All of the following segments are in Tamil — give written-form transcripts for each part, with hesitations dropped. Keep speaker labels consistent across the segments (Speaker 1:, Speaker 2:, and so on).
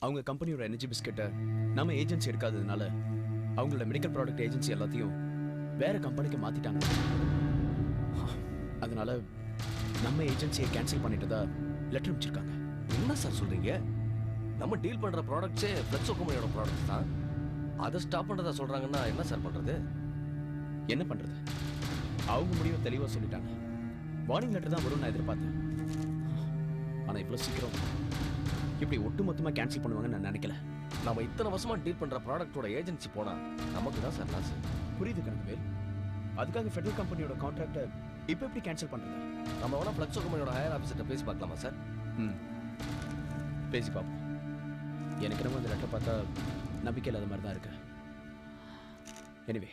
Speaker 1: அவங்க கம்பெனியோட எனர்ஜி பிஸ்கெட்டை நம்ம ஏஜென்சி எடுக்காததுனால அவங்களோட மெடிக்கல் ப்ராடக்ட் ஏஜென்சி எல்லாத்தையும் வேற கம்பெனிக்கு மாத்திட்டாங்க. அதனால நம்ம ஏஜென்சியை கேன்சல் பண்ணிட்டதா லெட்டர் அனுப்பிச்சிருக்காங்க.
Speaker 2: என்ன சார் சொல்றீங்க? நம்ம டீல் பண்ற ப்ராடக்ட்ஸே ஃப்ளெக்ஸோ கம்பெனியோட ப்ராடக்ட்ஸ் தான். அதை ஸ்டாப் பண்றதா சொல்றாங்கன்னா என்ன சார் பண்றது?
Speaker 1: என்ன பண்றது? அவங்க முடிவை தெளிவா சொல்லிட்டாங்க. வார்னிங் லெட்டர் தான் வரும்னு நான் எதிர்பார்த்தேன். ஆனா இவ்வளவு சீக்கிரம் இப்படி ஒட்டுமொத்தமா கேன்சல் பண்ணுவாங்கன்னு நான் நினைக்கல.
Speaker 2: நம்ம இத்தனை வருஷமா டீல் பண்ற ப்ராடக்ட்டோட ஏஜென்சி போனா நமக்கு தான் சார் லாஸ்.
Speaker 1: புரியுது கணக்குவேல். அதுக்காக ஃபெடரல் கம்பெனியோட கான்ட்ராக்டை இப்போ எப்படி கேன்சல் பண்றது?
Speaker 2: நம்ம வேணா ஃப்ளெக்ஸோ கம்பெனியோட ஹையர் ஆஃபீஸர்கிட்ட பேசி பார்க்கலாமா சார்?
Speaker 1: பேசி பார்ப்போம். எனக்கு நம்ம அந்த லெட்டர் பார்த்தா நம்பிக்கை இல்லாத மாதிரி தான் இருக்கு. எனிவே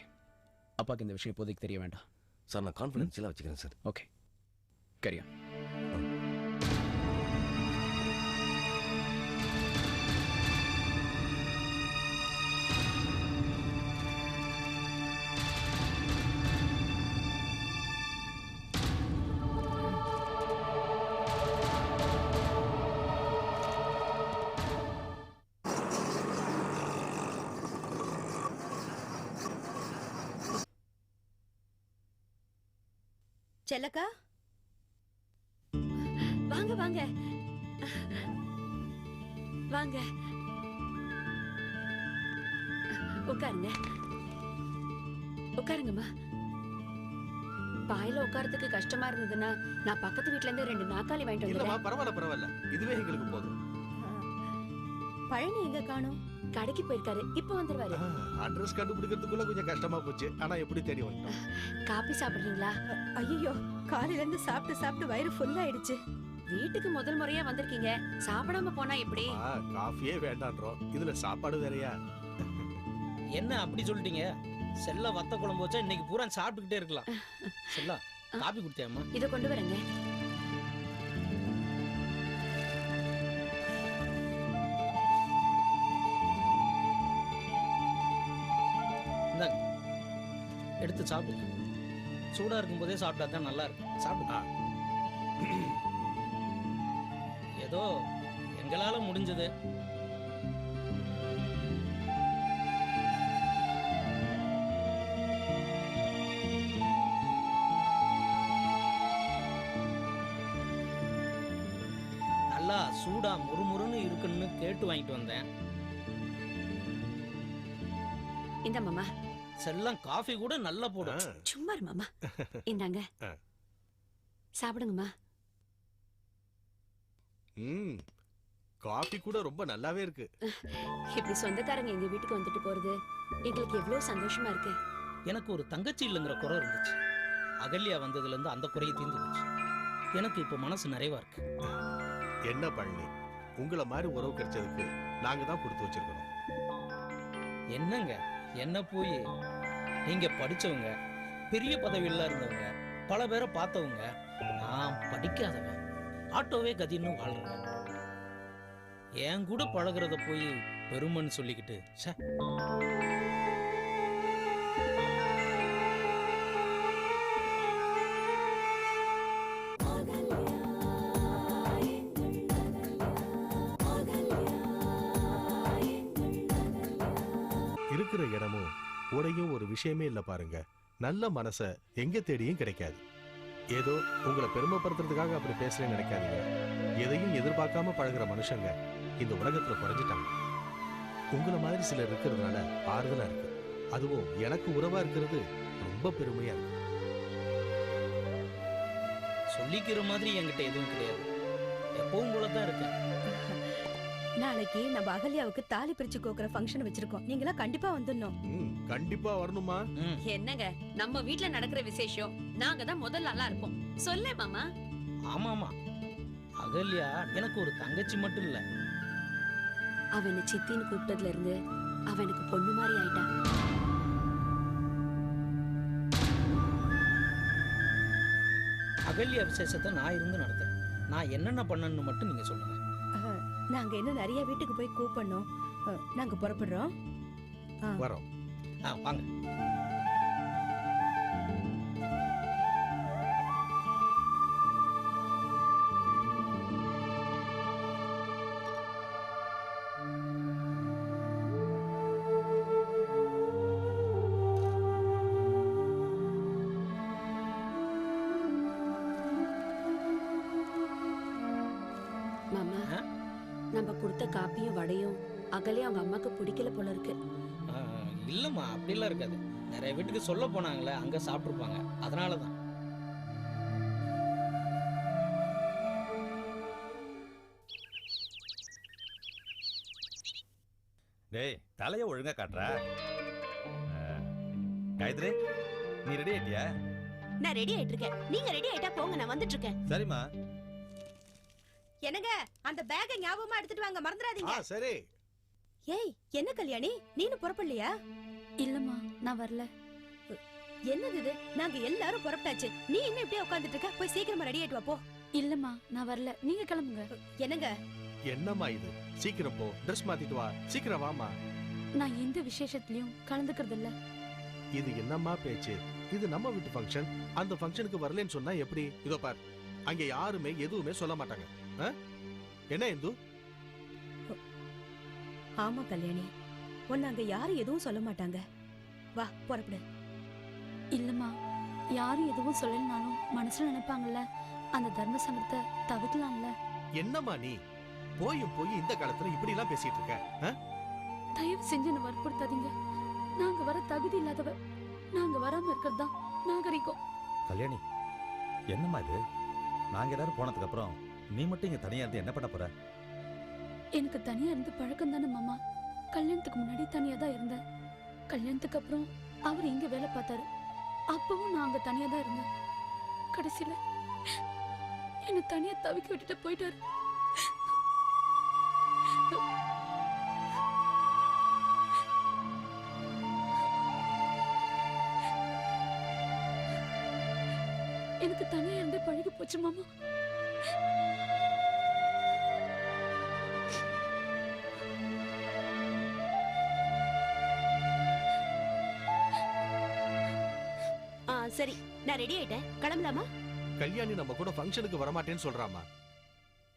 Speaker 1: அப்பாவுக்கு இந்த விஷயம் இப்போதைக்கு தெரிய வேண்டாம்
Speaker 2: சார். நான் கான்ஃபிடென்ஷியலாக வச்சுக்கிறேன் சார்.
Speaker 1: ஓகே, கரியா.
Speaker 3: செல்லக்கா, வாங்க வாங்க வாங்க, உட்காருங்க. உட்காருங்கம்மா. பாயில உட்காரத்துக்கு கஷ்டமா இருந்ததுன்னா நான் பக்கத்து வீட்ல இருந்து 2 நாக்காளி வாங்கிட்டு வந்துடுறேன்.
Speaker 2: பரவாயில்ல பரவாயில்ல, இதுவே எங்களுக்கு போதும்.
Speaker 3: பழனி எங்க காணோம்? கடைக்கு போயிருக்காரு, இப்ப வந்துருவாரு.
Speaker 4: அட்ரஸ் கண்டுபிடிக்கிறதுக்குள்ள கொஞ்சம் கஷ்டமா போச்சு. ஆனா எப்படி தேடி வந்துட்டோம்.
Speaker 3: காபி சாப்பிடுறீங்களா? ஐயோ, காலையில இருந்து சாப்பிட்டு சாப்பிட்டு வயிறு ஃபுல் ஆயிடுச்சு. வீட்டுக்கு முதல் முறையா வந்திருக்கீங்க, சாப்பிடாம போனா எப்படி?
Speaker 4: காஃபியே வேண்டான்றோம், இதுல சாப்பாடு வேறயா?
Speaker 5: என்ன அப்படி சொல்லிட்டீங்க? செல்ல வத்த குழம்பு வச்சா இன்னைக்கு பூரா சாப்பிட்டுக்கிட்டே இருக்கலாம். செல்லா, காபி குடுத்தியாமா?
Speaker 3: இத கொண்டு வரேங்க.
Speaker 5: எடுத்து சாப்பிடுங்க. சூடா இருக்கும் போதே சாப்பிட்டா தான் நல்லா இருக்கும். சாப்பிடுங்க. ஏதோ எங்களால முடிஞ்சது. நல்லா சூடா முறுமுறுன்னு இருக்குன்னு கேட்டு வாங்கிட்டு வந்தேன்.
Speaker 3: இந்த மாமா
Speaker 5: செல்லம் காஃபி கூட நல்லா போடும்.
Speaker 3: சும்மா இரு மாமா. இந்தாங்க, சாப்பிடுங்கம்மா.
Speaker 4: காஃபி கூட ரொம்ப நல்லாவே இருக்கு.
Speaker 3: இப்படி சொந்தக்காரங்க எங்க வீட்டுக்கு வந்துட்டு போறது எங்களுக்கு எவ்வளவு சந்தோஷமா இருக்கு.
Speaker 5: எனக்கு ஒரு தங்கச்சி இல்லைங்கிற குறை இருந்துச்சு. அகல்யா வந்ததுல இருந்து அந்த குறையை தீர்ந்து போச்சு. எனக்கு இப்ப மனசு நிறைவா இருக்கு.
Speaker 4: என்ன பழனி, உங்களை மாதிரி உறவு கிடைச்சதுக்கு நாங்க தான் கொடுத்து வச்சிருக்கோம்.
Speaker 5: என்னங்க என்ன போய், நீங்க படிச்சவங்க, பெரிய பதவியில இருந்தவங்க, பல பேரை பார்த்தவங்க. நான் படிக்காதவன், ஆட்டோவே கதின்னு வாழ்றேன். என் கூட பழகிறத போய் பெருமைன்னு சொல்லிக்கிட்டு
Speaker 4: இருக்கிற இடமும் உடையும் ஒரு விஷயமே இல்ல பாருங்க. நல்ல மனச எங்க தேடியும் கிடைக்காது. ஏதோ உங்களை பெருமைப்படுத்துறதுக்காக அப்படி பேசுறேன்னு நினைக்காதீங்க. எதையும் எதிர்பார்க்காம பழகுற மனுஷங்க இந்த உலகத்துல குறைஞ்சிட்டாங்க. உங்களை மாதிரி சிலர் இருக்கிறதுனால ஆறுதலா இருக்கு. அதுவும் எனக்கு உறவா இருக்கிறது ரொம்ப பெருமையா இருக்கு.
Speaker 5: சொல்லிக்கிற மாதிரி என்கிட்ட எதுவும் கிடையாது. எப்பவும் போலதான் இருக்கேன்.
Speaker 3: நாளைக்கு நம்ம அகல்யாவுக்கு தாலி பிரிச்சு கோக்குற ஃபங்க்ஷன் வச்சிருக்கோம். நீங்களா கண்டிப்பா வந்துடணும்.
Speaker 4: கண்டிப்பா வரணுமா?
Speaker 3: என்னங்க, நம்ம வீட்ல நடக்கிற விசேஷம் நாங்க தான் முதல்ல நல்லா இருப்போம். சொல்லே மாமா.
Speaker 5: ஆமாமா, அகல்யா எனக்கு ஒரு தங்கச்சி மட்டும் இல்ல.
Speaker 3: அவனை சித்தின்னு கூப்பிட்டதுல இருந்து அவனுக்கு பொண்ணு மாதிரி ஆயிட்டான்.
Speaker 5: அகல்யா விசேஷத்தை நான் இருந்து நடத்துறேன். நான் என்னென்ன பண்ணணும்னு மட்டும் நீங்க சொல்லுங்க.
Speaker 3: நாங்க இன்னும் நிறைய வீட்டுக்கு போய் கூப்பிடணும். நாங்க புறப்படுறோம்.
Speaker 4: வரோம்.
Speaker 5: வாங்க.
Speaker 3: கொடுத்த காப்பியும் வடையும் அகலே அவங்க அம்மாக்கு பிடிக்கல போல இருக்கு.
Speaker 5: இல்லம்மா அப்படிலாம் இருக்காது. நிறைய வீட்டுக்கு சொல்ல போனாங்களே, அங்க சாப்பிட்டுருப்பாங்க, அதனாலதான்.
Speaker 6: டேய் தலைய ஒழுங்கா காட்டுறா. காயத்ரி நீ ரெடி ஆயிட்டியா?
Speaker 3: நான் ரெடி ஆயிட்டு இருக்கேன். நீங்க ரெடி ஆயிட்டா போங்க, நான் வந்துட்டு இருக்கேன்.
Speaker 6: சரிம்மா.
Speaker 3: என்னங்க அந்த பேக்கை ஞாபகமா எடுத்துட்டு வாங்க, மறந்துடாதீங்க.
Speaker 4: சரி.
Speaker 3: ஏய் என்ன கல்யாணி, நீனு புறப்படலையா?
Speaker 7: இல்லம்மா நான் வரல.
Speaker 3: என்னது இது? நாங்க எல்லாரும் புறப்பட்டாச்சு, நீ இன்னும் இப்படியே உட்கார்ந்துட்டு இருக்க? போய் சீக்கிரமா ரெடி ஆயிட்டு வா போ.
Speaker 7: இல்லம்மா நான் வரல, நீங்க கிளம்புங்க.
Speaker 3: என்னங்க
Speaker 4: என்னம்மா இது? சீக்கிரம் போ, ட்ரெஸ் மாத்திட்டு வா, சீக்கிரம் வாமா.
Speaker 7: நான் எந்த விசேஷத்துலயும் கலந்துக்கிறது இல்ல.
Speaker 4: இது என்னம்மா பேச்சு? இது நம்ம வீட்டு ஃபங்க்ஷன். அந்த ஃபங்க்ஷனுக்கு வரலன்னு சொன்னா எப்படி? இதோ பார், அங்க யாருமே எதுவுமே சொல்ல மாட்டாங்க. என்ன இந்து?
Speaker 3: ஆமா கல்யாணி, உன்னை அங்க யாரும் எதுவும் சொல்ல மாட்டாங்க. வா புறப்படு.
Speaker 7: இல்லம்மா யாரும் எதுவும் சொல்லலனாலும் மனசுல நினைப்பாங்கல்ல, அந்த தர்ம சங்கடத்தை தவிர்க்கலாம்ல.
Speaker 4: என்னம்மா நீ போய் இந்த காலத்துல இப்படி எல்லாம் பேசிட்டு இருக்க?
Speaker 7: தயவு செஞ்சு என்ன வற்புறுத்தாதீங்க. நாங்க வர தகுதி இல்லாதவ, நாங்க வராம இருக்கிறது தான் நாகரிகம்.
Speaker 6: கல்யாணி என்னம்மா இது? நாங்க எல்லாரும் போனதுக்கு அப்புறம் நீ மட்டும் இங்க தனியா இருந்து என்ன பண்ண போற?
Speaker 7: எனக்கு தனியா இருந்து பழக்கம் தானே மாமா. கல்யாணத்துக்கு முன்னாடி தனியா தான் இருந்தேன். கல்யாணத்துக்கு அப்புறம் அவர் இங்க வேலை பார்த்தாரு. அப்பவும் நான் அங்க தனியா தான் இருந்தேன். கடைசியில என்ன தனியா தவிக்க விட்டுட்டு போயிட்டாரு. எனக்கு தனியா இருந்து பழகி போச்சு மாமா.
Speaker 3: சரி நான் ரெடி ஆயிட்டேன், கிளம்பலாமா?
Speaker 4: கல்யாணி நம்ம கூட ஃபங்க்ஷனுக்கு வரமாட்டேன்னு சொல்றாமா.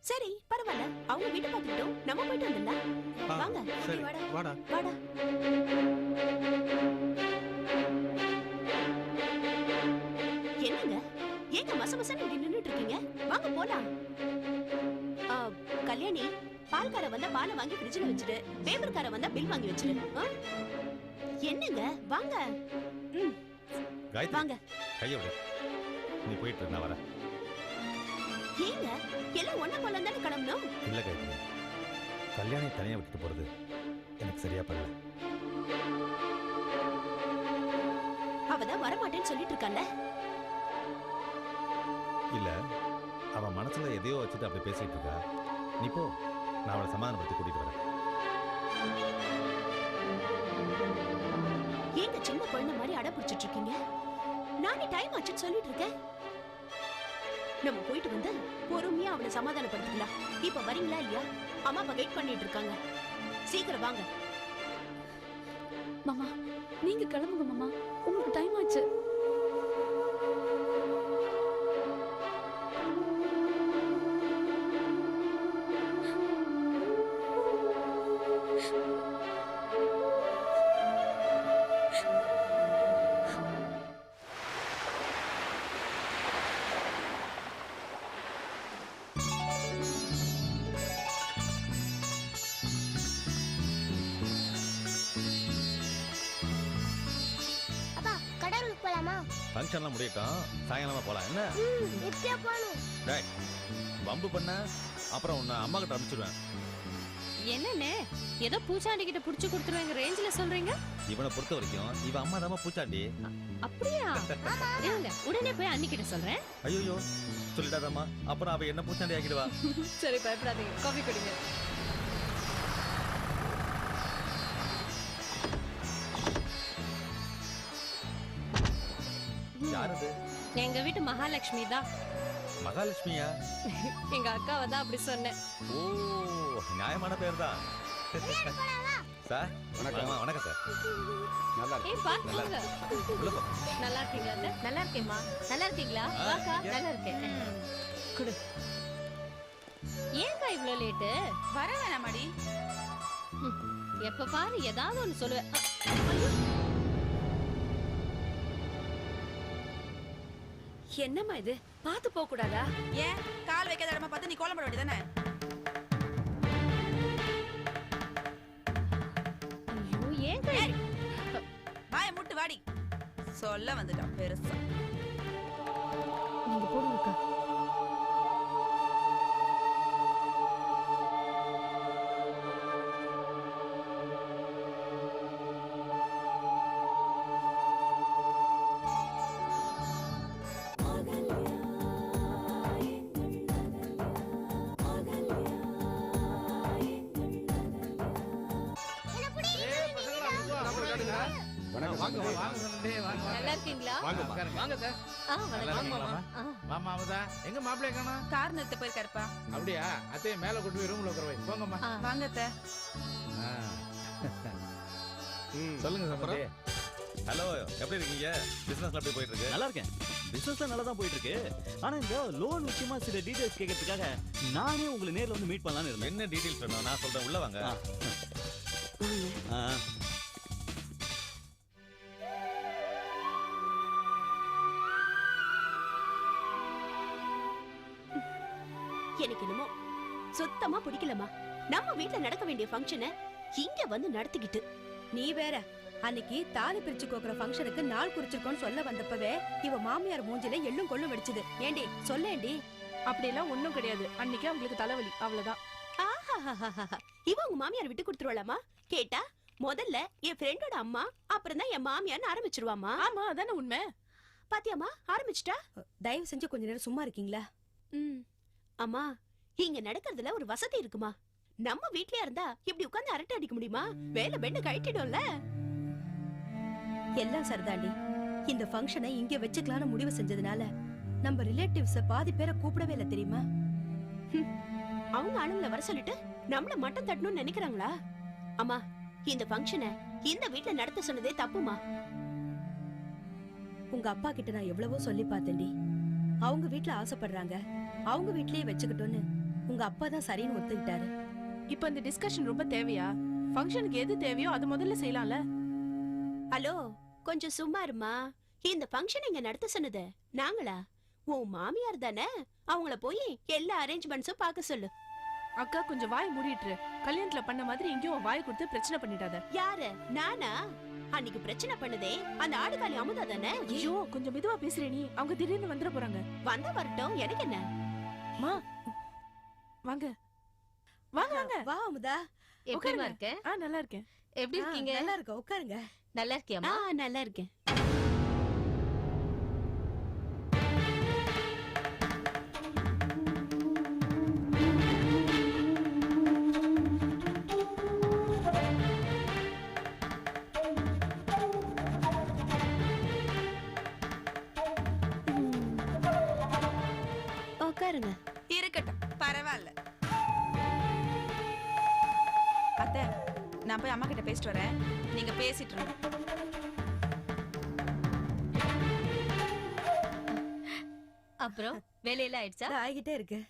Speaker 3: சரி பரவாயில்ல, அவங்க வீட்டை பார்த்துக்கிட்டோம், நம்ம போயிட்டு வந்துடலாம். வாங்க.
Speaker 4: சரி
Speaker 3: வாடா
Speaker 4: வாடா.
Speaker 3: வாடா. என்னங்க ஏங்க மசமசன்னு இப்படி நின்னுட்டு இருக்கீங்க? வாங்க போலாம். கல்யாணி, பால்கார வந்தா பாலை வாங்கி ஃப்ரிட்ஜ்ல வச்சிரு, பேப்பர்கார வந்தா பில் வாங்கி வச்சிரு. என்னங்க வாங்க.
Speaker 6: காயத்ரி
Speaker 3: வாங்க.
Speaker 6: கைய விடு. நீ போயிட்டு நான் வரேன்.
Speaker 3: ஏங்க எல்லாம் ஒண்ணா போலாம் தானே கிளம்பணும்?
Speaker 6: இல்ல காயத்ரி, கல்யாணி தனியா விட்டுட்டு போறது எனக்கு சரியா படல.
Speaker 3: அவதான் வரமாட்டேன்னு சொல்லிட்டு இருக்கான்ல.
Speaker 6: இல்ல அவன் மனசுல எதையோ வச்சுட்டு அப்படி பேசிட்டு இருக்கா. நீ போ, நான் அவளை சமாதானப்படுத்தி கூட்டிட்டு வரேன்.
Speaker 3: ஏங்க சின்ன குழந்தை மாதிரி அட பிடிச்சிட்டு இருக்கீங்க? நானே டைம் ஆச்சுன்னு சொல்லிட்டு இருக்கேன். நம்ம போயிட்டு வந்து பொறுமையா அவளை சமாதானப்படுத்திக்கலாம். இப்ப வரீங்களா இல்லையா? அம்மா அப்பா வெயிட் பண்ணிட்டு இருக்காங்க, சீக்கிரம் வாங்க.
Speaker 7: மாமா நீங்க கிளம்புங்க மாமா, உங்களுக்கு டைம் ஆச்சு.
Speaker 6: ஃபங்க்ஷன்லாம் முடியட்டும், சாயங்காலமா போலாம். என்ன
Speaker 8: எப்படியா போணும்?
Speaker 6: டேய் வம்பு பண்ண அப்புறம் உன்னை அம்மா கிட்ட அனுப்பிச்சிடுவேன்.
Speaker 3: என்னண்ணே ஏதோ பூச்சாண்டி கிட்ட புடிச்சு கொடுத்துருவேங்க ரேஞ்சில சொல்றீங்க?
Speaker 6: இவனை பொறுத்த வரைக்கும் இவ அம்மா தாமா பூச்சாண்டி.
Speaker 3: அப்படியா? இருங்க உடனே போய் அண்ணி கிட்ட சொல்றேன்.
Speaker 6: ஐயோ சொல்லிடாதம்மா, அப்புறம் அவ என்ன பூச்சாண்டி ஆக்கிடுவா.
Speaker 3: சரி பயப்படாதீங்க, காஃபி குடிங்க.
Speaker 6: யாரது?
Speaker 3: எங்க வீட்டு மகாலட்சுமி தான்.
Speaker 6: மகாலட்சுமியா?
Speaker 3: எங்க அக்காவை தான் அப்படி சொன்னேன்.
Speaker 6: ஓ நியாயமான பேர் தான். சார் வணக்கம். வணக்கம் சார்.
Speaker 4: நல்லா இருக்கு.
Speaker 3: ஏய் பாருங்க.
Speaker 6: உள்ள போ.
Speaker 3: நல்லா இருக்கீங்களா அத்தை? நல்லா இருக்கேம்மா. நல்லா இருக்கீங்களா? வாக்கா. நல்லா இருக்கேன். குடு. ஏங்கா இவ்ளோ லேட்?
Speaker 9: வர வேணாமாடி?
Speaker 3: எப்ப பாரு ஏதாவது ஒன்னு சொல்லுவேன். என்னம்மா இது? பாத்து போக கூடாதா?
Speaker 9: ஏன் கால் வைக்காத இடமா பார்த்து நீ கோலம் போட வேண்டியதானே?
Speaker 8: சொல்ல வந்துட்டான் பெருசா.
Speaker 3: நீங்க போடுங்கக்கா.
Speaker 9: நல்லா இருக்கீங்களா?
Speaker 5: வாங்க சார்.
Speaker 9: மாமா
Speaker 5: அமுதா எங்க மாப்பிள்ளை காணோம்?
Speaker 8: கார் நிறுத்த போயிருக்காருப்பா.
Speaker 5: அப்படியா? அத்தையை மேல கொண்டு போய் ரூம்ல உட்கார வை. போங்கம்மா.
Speaker 8: வாங்க அத்தை.
Speaker 6: சொல்லுங்க சம்பந்தி. ஹலோ, எப்படி இருக்கீங்க? பிசினஸ்ல எப்படி போயிட்டு இருக்கு?
Speaker 10: நல்லா இருக்கேன். பிசினஸ்ல நல்லா தான் போயிட்டு இருக்கு. ஆனா இந்த லோன் விஷயமா சில டீடைல்ஸ் கேட்கறதுக்காக நானே உங்களை நேர்ல வந்து மீட் பண்ணலாம்னு இருந்தேன்.
Speaker 6: என்ன டீடைல்ஸ் வேணும்? நான் சொல்றேன், உள்ள வாங்க.
Speaker 3: எனக்கு என்னமோ சுத்தமா பிடிக்கலமா. நம்ம வீட்ல நடக்க வேண்டிய ஃபங்க்ஷனை இங்க வந்து நடத்திக்கிட்டு.
Speaker 11: நீ வேற அன்னைக்கு தாலி பிரிச்சு கோக்குற ஃபங்க்ஷனுக்கு நாள் குறிச்சிருக்கோன்னு சொல்ல வந்தப்பவே இவ மாமியார் மூஞ்சில எள்ளும் கொள்ளும் வெடிச்சது. ஏண்டி சொல்லேண்டி?
Speaker 12: அப்படியெல்லாம் ஒண்ணும் கிடையாது. அன்னைக்கு அவங்களுக்கு தலைவலி, அவ்வளவுதான்.
Speaker 3: இவ உங்க மாமியார் விட்டு கொடுத்துருவாளாமா? கேட்டா முதல்ல என் ஃப்ரெண்டோட அம்மா, அப்புறம் தான் என் மாமியார்னு ஆரம்பிச்சிருவாமா.
Speaker 12: ஆமா, அதானே உண்மை.
Speaker 3: பாத்தியாமா ஆரம்பிச்சிட்டா?
Speaker 11: தயவு செஞ்சு கொஞ்ச நேரம் சும்மா இருக்கீங்களா?
Speaker 3: அம்மா, இங்க நடக்கிறதுல ஒரு வசதி இருக்குமா? நம்ம வீட்லயா இருந்தா இப்படி உட்கார்ந்து அரட்டை அடிக்க முடியுமா? வேலை பெண்ணு கழட்டிடும்ல.
Speaker 11: எல்லாம் சரிதாண்டி. இந்த ஃபங்க்ஷனை இங்க வச்சுக்கலாம்னு முடிவு செஞ்சதுனால நம்ம ரிலேட்டிவ்ஸ பாதி பேரை கூப்பிடவே இல்ல தெரியுமா?
Speaker 3: அவங்க ஆளுங்களை வர சொல்லிட்டு நம்மள மட்டம் தட்டணும்னு நினைக்கிறாங்களா? அம்மா, இந்த ஃபங்க்ஷனை இந்த வீட்ல நடத்த சொன்னதே தப்புமா.
Speaker 11: உங்க அப்பா கிட்ட நான் எவ்வளவோ சொல்லி பார்த்தேன்டி. அவங்க வீட்ல ஆசைப்படுறாங்க, அவங்க வீட்லயே வச்சுக்கிட்டோன்னு உங்க அப்பா தான் சரின்னு ஒத்துக்கிட்டாரு.
Speaker 12: இப்ப இந்த டிஸ்கஷன் ரொம்ப தேவையா? ஃபங்க்ஷனுக்கு எது தேவையோ அது முதல்ல செய்யலாம்ல.
Speaker 3: ஹலோ, கொஞ்சம் சும்மா இருமா. இந்த ஃபங்க்ஷன் இங்க நடத்த சொன்னது நாங்களா? உன் மாமியார் தானே. அவங்கள போய் எல்லா அரேஞ்ச்மெண்ட்ஸும் பார்க்க சொல்லு.
Speaker 12: அக்கா கொஞ்சம் வாய் மூடிட்டு. கல்யாணத்துல பண்ண மாதிரி இங்கேயும் வாய் கொடுத்து பிரச்சனை பண்ணிட்டாத.
Speaker 3: யாரு? நானா? அன்னைக்கு பிரச்சனை பண்ணதே அந்த ஆடுகாலி அமுதா தானே.
Speaker 12: ஐயோ, கொஞ்சம் மெதுவா பேசுறே நீ. அவங்க திடீர்னு வந்துட போறாங்க.
Speaker 3: வந்த வரட்டும், எனக்கு என்ன?
Speaker 12: மா வாங்க வாங்க வாங்க.
Speaker 11: வா அமுதா.
Speaker 9: எப்படிமா இருக்க?
Speaker 12: நல்லா இருக்கேன்.
Speaker 9: எப்படி இருக்கீங்க?
Speaker 11: நல்லா இருக்க, உட்காருங்க.
Speaker 9: நல்லா இருக்கியாமா?
Speaker 3: நல்லா இருக்கேன். உட்காருங்க.
Speaker 8: இருக்கட்டும், பரவாயில்ல. அத்தை, நான் போய் அம்மா கிட்ட பேசிட்டு வரேன். நீங்க பேசிட்டு இருங்க.
Speaker 9: அப்புறம் வேலையெல்லாம் ஆயிடுச்சா?
Speaker 11: ஆகிட்டே இருக்கு.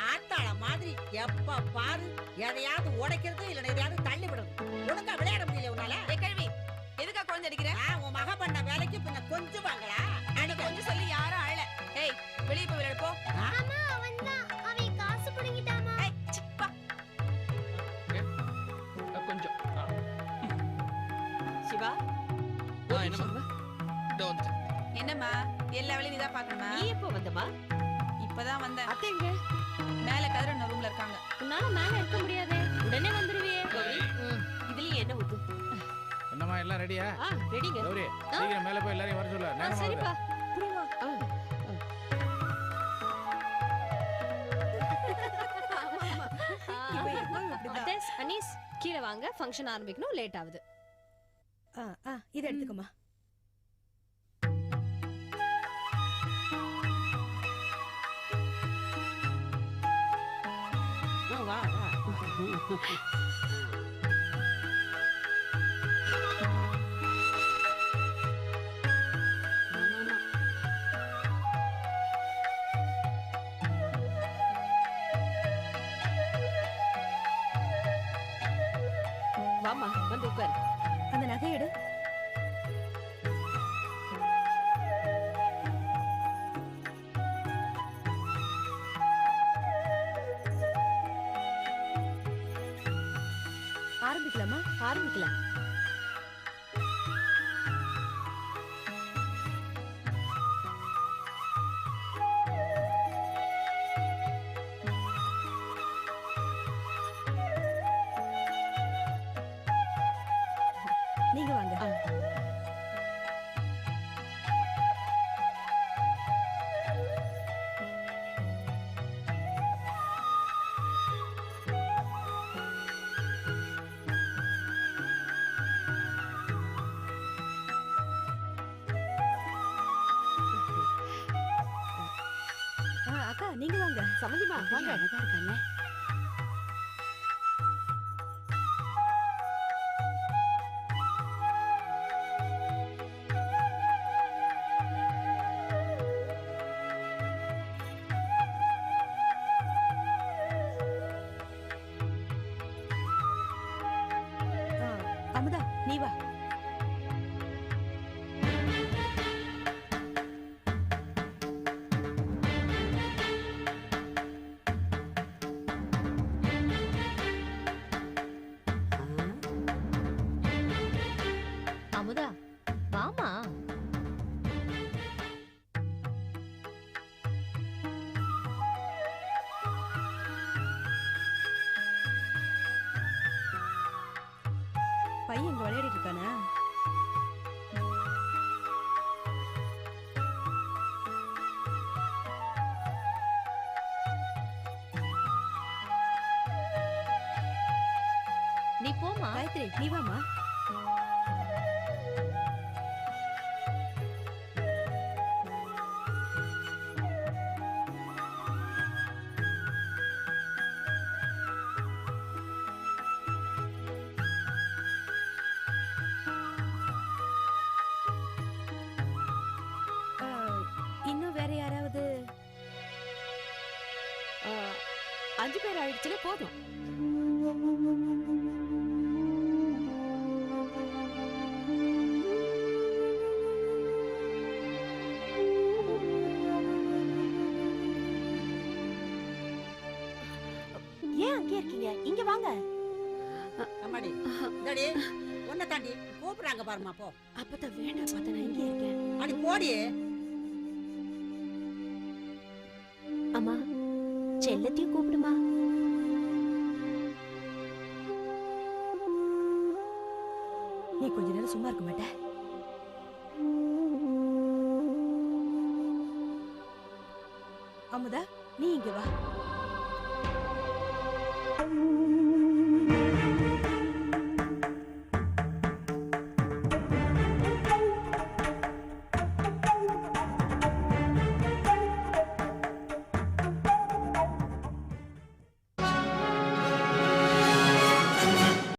Speaker 13: ஆத்தாள மாதிரி எப்ப பாரு எதையாவது உடைக்கிறது இல்ல எதையாவது தள்ளி விடுறது. ஒழுங்கா விளையாட முடியல உன்னால.
Speaker 8: கேள்வி எதுக்கா குழந்தை அடிக்கிற?
Speaker 13: உன் மக பண்ண வேலைக்கு பின்ன கொஞ்சம் வாங்களா?
Speaker 8: அன்னைக்கு கொஞ்சம் சொல்லி யாரும் அழல. ஏய், வெளிய போய் விளையாடு போ.
Speaker 14: அம்மா அவன்தான், அவன் காசு புடிங்கிட்டாமா.
Speaker 8: ஏய், சிப்பா.
Speaker 5: கொஞ்சம்
Speaker 8: சிவா,
Speaker 5: என்னம்மா?
Speaker 8: என்னம்மா எல்லா வேலையும் நீதான் பாக்கணுமா?
Speaker 3: நீ எப்போ வந்தமா?
Speaker 8: இப்பதான் வந்தேன்.
Speaker 3: அத்தை எங்க?
Speaker 8: மேல கதிரண்ண ரூம்ல இருக்காங்க.
Speaker 3: உன்னால மேல இருக்க முடியாதே. உடனே வந்துருவியே. கௌரி, இதுலயே என்ன ஊத்து?
Speaker 5: என்னம்மா எல்லாம் ரெடியா?
Speaker 3: ரெடிங்க.
Speaker 5: கௌரி, சீக்கிரம் மேல போய் எல்லாரையும் வர சொல்ல. நேரமா
Speaker 3: சரிப்பா.
Speaker 5: வருது.
Speaker 9: அனீஸ், கீழே வாங்க. ஃபங்க்ஷன் ஆரம்பிக்கணும், லேட் ஆகுது.
Speaker 11: இதை எடுத்துக்கமா.
Speaker 3: வா வா. வாமா, வந்து உட்காரு.
Speaker 11: அந்த நகை எடு.
Speaker 3: ஆரம்பிக்கலாம்.
Speaker 11: நீங்க வாங்க. அக்கா நீங்க வாங்க.
Speaker 3: சம்மந்திமா வாங்க. அழகா இருக்காங்க.
Speaker 11: அமுதா நீ வா.
Speaker 3: அமுதா வாமா.
Speaker 11: பையன் இங்க விளையாடிட்டு இருக்கானா?
Speaker 3: நீ போமா.
Speaker 11: காயத்ரி நீ வாமா. இன்னும் வேற யாராவது?
Speaker 3: 5 பேர் ஆயிடுச்சுல, போதும்.
Speaker 11: ஏன் அங்கே இருக்கீங்க? இங்க வாங்க.
Speaker 13: அம்மாடி இந்தாடி உன்னை தாண்டி கூப்பிடுறாங்க பாருமா போ.
Speaker 11: அப்பதான் வேண்டாம் பார்த்தா நான் இங்கே இருக்கேன்.
Speaker 13: அடி போடி.
Speaker 3: அம்மா செல்லத்தையும் கூப்பிடுமா.
Speaker 11: நீ கொஞ்ச நேரம் சும்மா இருக்க மாட்ட? அமுதா நீ இங்க வா.